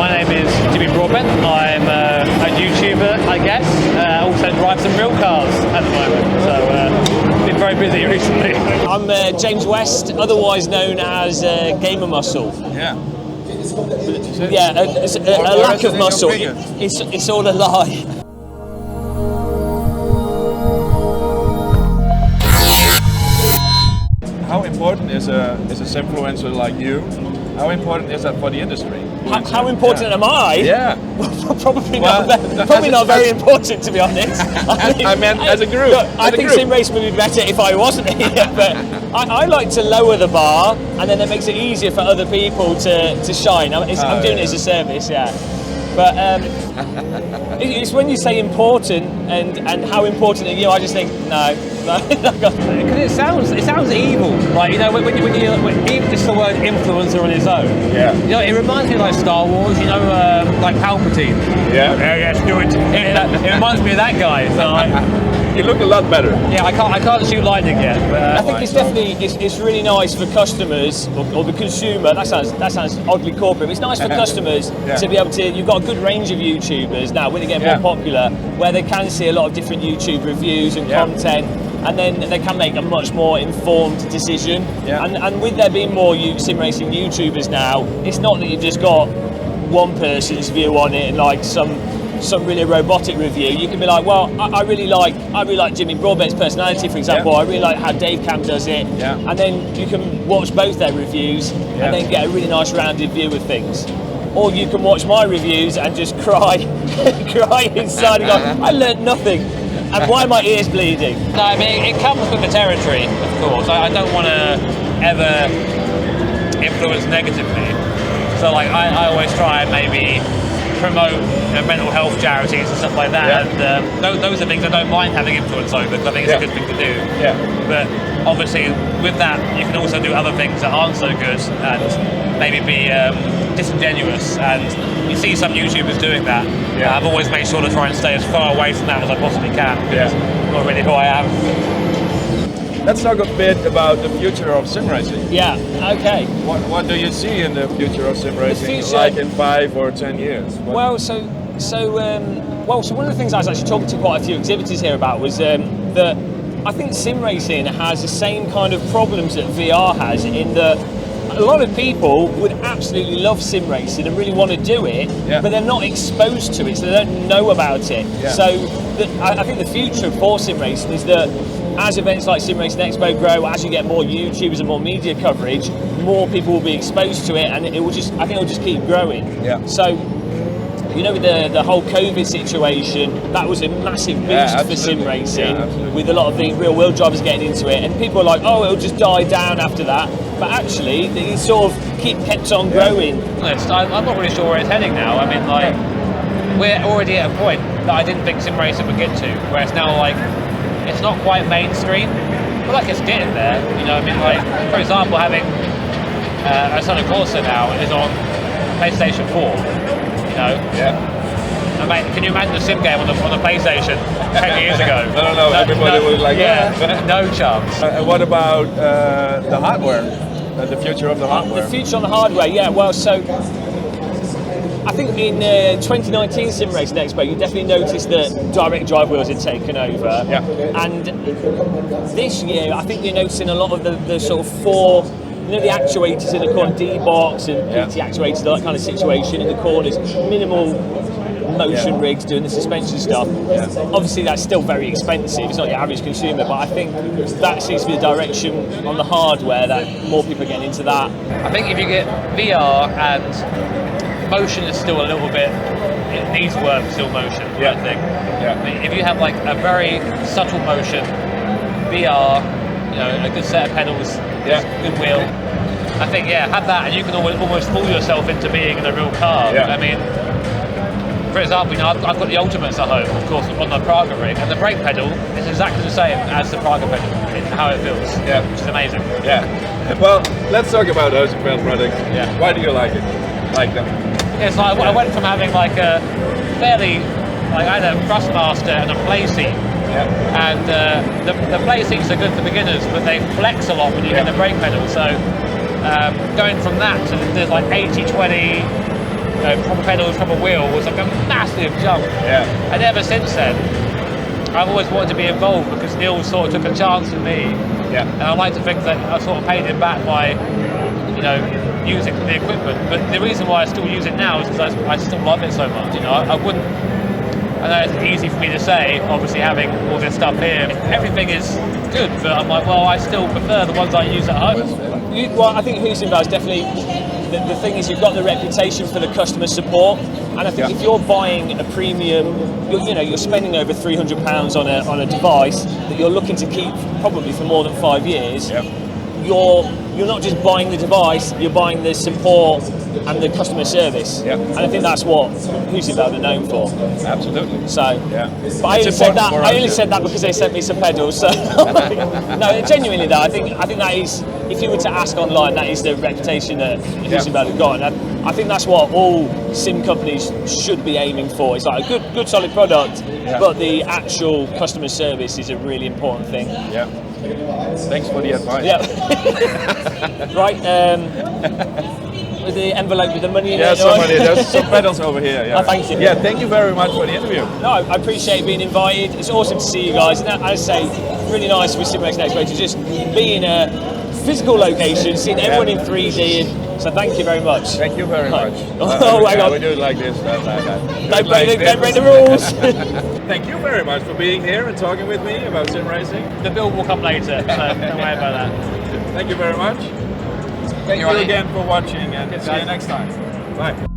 My name is Jimmy Broadbent. I'm a YouTuber, I guess. Also drive some real cars at the moment, so been very busy recently. I'm James West, otherwise known as Gamer Muscle. Yeah. Yeah, a lack of muscle. It's all a lie. How important is a Simfluencer like you? How important is that for the industry? How important am I? Yeah. Probably not very important, to be honest. I meant as a group. Look, I think sim racing would be better if I wasn't here, but I like to lower the bar, and then it makes it easier for other people to shine. I'm doing it as a service, yeah. But it's when you say important and how important are you, I just think no. Because it sounds evil, right? You know, when even just the word influencer on its own. Yeah. You know, it reminds me of like Star Wars. You know, like Palpatine. Yeah. Yeah, do it. It reminds me of that guy. So you look a lot better. Yeah, I can't shoot lightning yet. But, I think it's definitely it's really nice for customers or the consumer. That sounds oddly corporate. But it's nice for customers to be able to. You've got a good range of YouTubers now. When they get more popular, where they can see a lot of different YouTube reviews and content. And then they can make a much more informed decision. Yeah. And with there being more sim racing YouTubers now, it's not that you've just got one person's view on it and like some really robotic review. You can be like, well, I really like Jimmy Broadbent's personality, for example. I really like how Dave Cam does it. Yeah. And then you can watch both their reviews and then get a really nice rounded view of things. Or you can watch my reviews and just cry inside and go, I learned nothing. And why are my ears bleeding? No, I mean, it comes with the territory, of course. I don't want to ever influence negatively. So, like, I always try and maybe promote mental health charities and stuff like that. Yeah. And those are things I don't mind having influence over, because I think it's a good thing to do. Yeah. But obviously, with that, you can also do other things that aren't so good and maybe be disingenuous. And you see some YouTubers doing that. Yeah. I've always made sure to try and stay as far away from that as I possibly can, because it's not really who I am. Let's talk a bit about the future of sim racing. Yeah, okay. What do you see in the future of sim racing, like in 5 or 10 years? Well, so one of the things I was actually talking to quite a few exhibitors here about was that I think sim racing has the same kind of problems that VR has, in that a lot of people would absolutely love sim racing and really want to do it, but they're not exposed to it, so they don't know about it. Yeah. So I think the future for sim racing is that as events like Sim Racing Expo grow, as you get more YouTubers and more media coverage, more people will be exposed to it, and I think it will just keep growing. Yeah. So, you know, with the whole COVID situation, that was a massive boost for sim racing, with a lot of the real world drivers getting into it, and people are like, oh, it'll just die down after that. But actually, it sort of kept on growing. I'm not really sure where it's heading now. I mean, like, we're already at a point that I didn't think sim racing would get to, where it's now like, it's not quite mainstream, but like it's getting there. You know, I mean, like, for example, having a Sonic Corsa now is on PlayStation 4. You know. Yeah. And mate, can you imagine a sim game on the PlayStation 10 years ago? No, everybody was like, no chance. And what about the hardware? The future of the hardware? The future on the hardware, yeah. Well, so I think in 2019 Sim Racing Expo, you definitely noticed that direct drive wheels had taken over. Yeah. And this year, I think you're noticing a lot of the sort of four, you know, the actuators in the corner, D-box and PT actuators, that kind of situation in the corners, minimal motion rigs doing the suspension stuff. Yeah. Obviously, that's still very expensive. It's not your average consumer, but I think that seems to be the direction on the hardware, that more people are getting into that. I think if you get VR and motion is still a little bit, it needs work, still motion, I think. Yeah. I mean, if you have like a very subtle motion, VR, you know, a good set of pedals, good wheel, I think, have that, and you can almost fool yourself into being in a real car. Yeah. I mean, for example, you know, I've got the Ultimates at home, of course, on the Praga rig, and the brake pedal is exactly the same as the Praga pedal in how it feels, which is amazing. Yeah. Well, let's talk about Heusinkveld products. Yeah. Why do you like it? Like them? It's like I went from having like a fairly, like I had a Thrustmaster and a play seat. Yeah. And the play seats are good for beginners, but they flex a lot when you hit the brake pedal. So going from that to there's like 80-20 proper pedals, proper wheel was like a massive jump. Yeah. And ever since then, I've always wanted to be involved because Neil sort of took a chance on me. Yeah. And I like to think that I sort of paid him back by, using the equipment. But the reason why I still use it now is because I still love it so much. I wouldn't. I know it's easy for me to say, obviously having all this stuff here. Everything is good, but I'm like, well, I still prefer the ones I use at home. Well, I think Heusinkveld is definitely. The thing is, you've got the reputation for the customer support, and I think if you're buying a premium, you're spending over £300 on a device that you're looking to keep probably for more than 5 years. Yep. You're not just buying the device, you're buying the support and the customer service. Yep. And I think that's what Heusinkveld are known for. Absolutely. So, yeah. But I only said that because they sent me some pedals. So, no, genuinely though, I think that is, if you were to ask online, that is the reputation that Heusinkveld have got. And I think that's what all sim companies should be aiming for. It's like a good solid product, but the actual customer service is a really important thing. Yeah. Thanks for the advice. Yeah. Right. With the envelope with the money in it. There's some pedals over here. Yeah. Oh, thank you. Yeah, thank you very much for the interview. No, I appreciate being invited. It's awesome to see you guys. And as I say, really nice with Simfluencer Expo to just be in a physical location, seeing everyone in 3D. And so thank you very much. Thank you very much. Oh, hang on. We do it like this. Don't break the rules. Thank you very much for being here and talking with me about sim racing. The bill will come later, so don't worry about that. Thank you very much. Thank you again for watching, and see you next time. Bye.